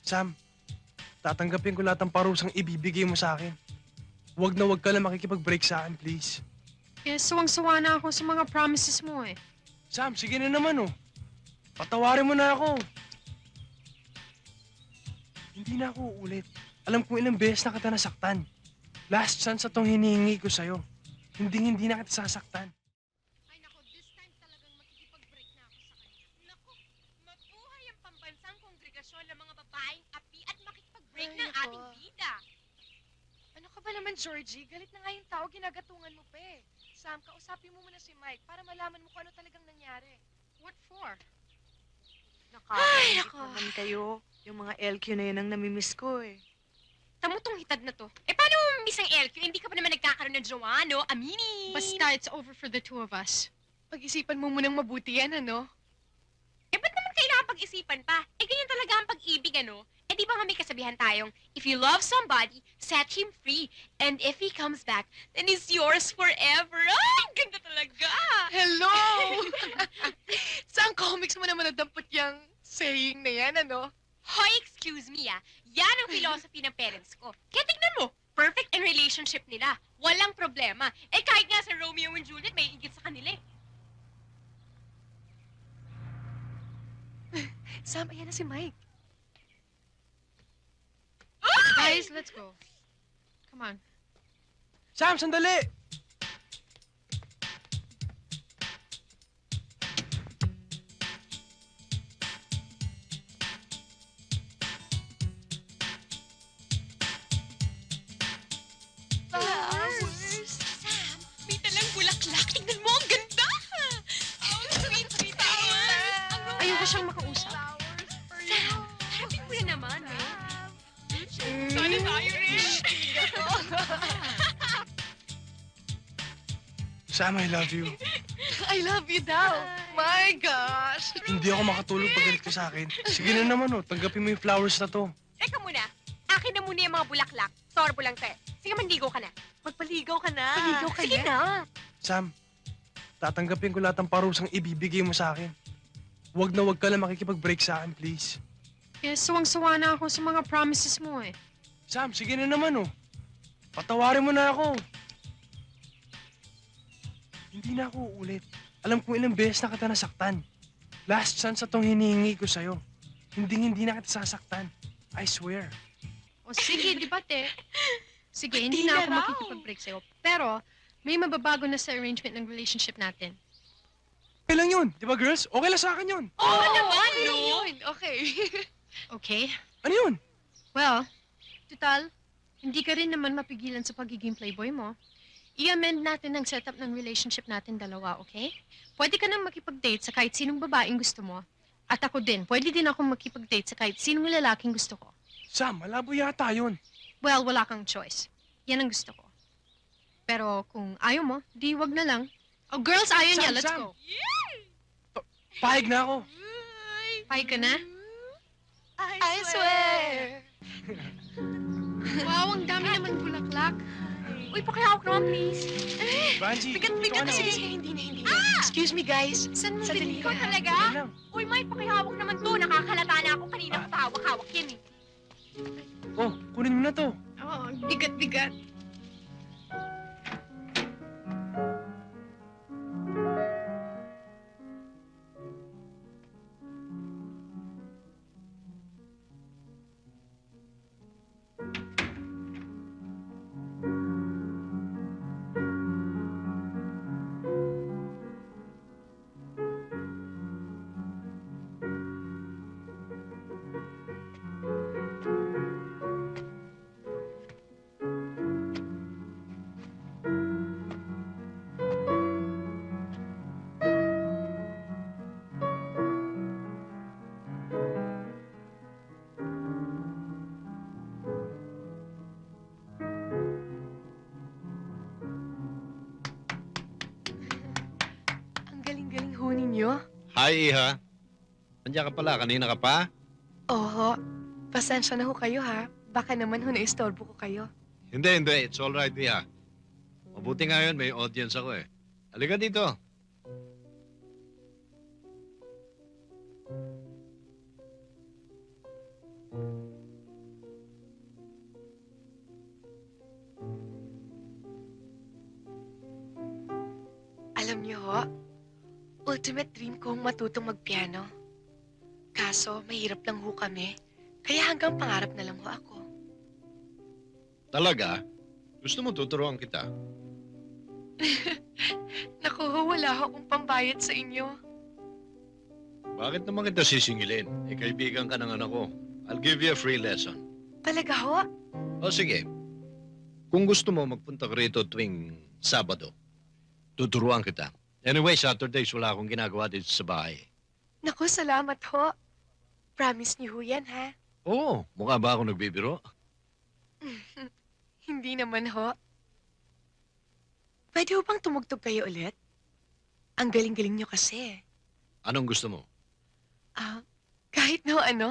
Sam, tatanggapin ko lahat ng parusang ibibigay mo sa akin. Huwag na huwag ka lang makikipag-break sa akin, please. Eh, suwang-suwa na ako sa mga promises mo eh. Sam, sige na naman oh. Patawarin mo na ako. Hindi na ako uulit. Alam kong ilang beses na kita nasaktan. Last chance na tong hinihingi ko sa'yo. Hindi na kita sasaktan. Ay nako, this time talagang makikipag-break na ako sa kanya. Naku, mabuhay ang pambansang kongregasyon ng mga babaeng api at makikipag-break Ay, ng nako. ating bida. Ano ka ba naman, Georgie? Galit na nga yung tao, ginagatungan mo pa eh. Sam, kausapin mo muna si Mike para malaman mo kung ano talagang nangyari. What for? Ay, Nakakaisip nako. Naman kayo. Yung mga LQ na yun ang namimiss ko eh. Tamo tong hitad na to. Eh, paano mo mamiss ang LQ? Hindi ka pa naman nagkakaroon ng jowa, no? Aminin! Basta it's over for the two of us. Pag-isipan mo munang mabuti yan, ano? Eh, ba't naman kailangan pag-isipan pa? Eh, ganyan talaga ang pag-ibig, ano? Eh, di ba nga may kasabihan tayong, if you love somebody, set him free. And if he comes back, then he's yours forever. Ay, ganda talaga! Hello! Saan comics mo naman nadampot yung saying na yan, ano? Hoy, excuse me, ah. Yan ang philosophy ng parents ko. Kaya tignan mo, perfect ang relationship nila. Walang problema. Eh, kahit nga sa Romeo and Juliet, may igit sa kanila eh. Sam, ayan na si Mike. Guys, let's go. Come on. Sam, sandali! Sam, may talang bulaklak. Tignan mo, ang ganda! Oh, sweet, sweet naman. Ayoko siyang makausap. Sam, harapin mo na naman, eh. Sana tayo rin. Sam, I love you. I love you daw. My gosh. Hindi ako makatulog pag galit ka sa akin. Sige na naman oh, tanggapin mo yung flowers na to. Teka muna, akin na muna yung mga bulaklak. Sorbo lang, te. Sige, mandigo ka na. Magpaligaw ka na. Mandigo ka Sige na. Sam, tatanggapin ko lahat ng parusang ibibigay mo sa akin. Huwag na huwag ka lang makikipag-break sa akin, please. Eh, suwang-suwa na ako sa mga promises mo eh. Sam, sige na naman oh. Patawarin mo na ako. Hindi na ako uulit. Alam kong ilang beses na kita nasaktan. Last chance na tong hinihingi ko sa'yo. Hindi na kita sasaktan. I swear. O sige, di ba te? Sige, hindi Di na na ako raw. makikipag-break sa'yo. Pero, may mababago na sa arrangement ng relationship natin. Okay lang yun. Di ba, girls? Okay lang sa akin yun. Oo naman, okay no? yun. Okay. Okay? Ano yun? Well, total, hindi ka rin naman mapigilan sa pagiging playboy mo. I-amend natin ang setup ng relationship natin dalawa, okay? Pwede ka nang makipag-date sa kahit sinong babaeng gusto mo. At ako din, pwede din akong makipag-date sa kahit sinong lalaking gusto ko. Sam, malabo yata yun. Well, wala kang choice. Yan ang gusto ko. Pero kung ayaw mo, di wag na lang. Oh, girls, ayaw Sam, niya. Let's Sam. go. Pahig na ako. Pahig ka na? I swear. Wow, ang dami naman bulaklak. Uy, pakihawak naman, please. Banji, Bigat-bigat ikaw na. na. Sige, hindi na. Excuse me, guys. Saan mo Sandali binili Ikaw yan? talaga? Yan lang. Uy, may pakihawak naman to. Nakakalata na ako. Kanina ko pa hawak-hawak yan eh. Oh, kunin mo na to. Oo, bigat-bigat. Ang galing-galing ho ninyo. Hi, Iha. Nandiyan ka pala. Kanina ka pa? Oho. Pasensya na ho kayo, ha? Baka naman ho naistorbo ko kayo. Hindi. It's all right, Iha. Mabuti nga yun, may audience ako eh. Halika dito. ho, ultimate dream kong matutong magpiano. Kaso, mahirap lang ho kami. Kaya hanggang pangarap na lang ho ako. Talaga? Gusto mo tuturuan kita? Naku ho, wala ho akong pambayad sa inyo. Bakit naman kita sisingilin? Kaibigan ka ng anak ko. I'll give you a free lesson. Talaga ho? O sige, kung gusto mo magpunta ka rito tuwing Sabado, tuturuan kita. Anyway, Saturdays wala akong ginagawa dito sa bahay. Naku, salamat ho. Promise niyo ho yan, ha? Oo, mukha ba ako nagbibiro? Hindi naman ho. Pwede ho bang tumugtog kayo ulit? Ang galing-galing niyo kasi. Anong gusto mo? Kahit na ho ano.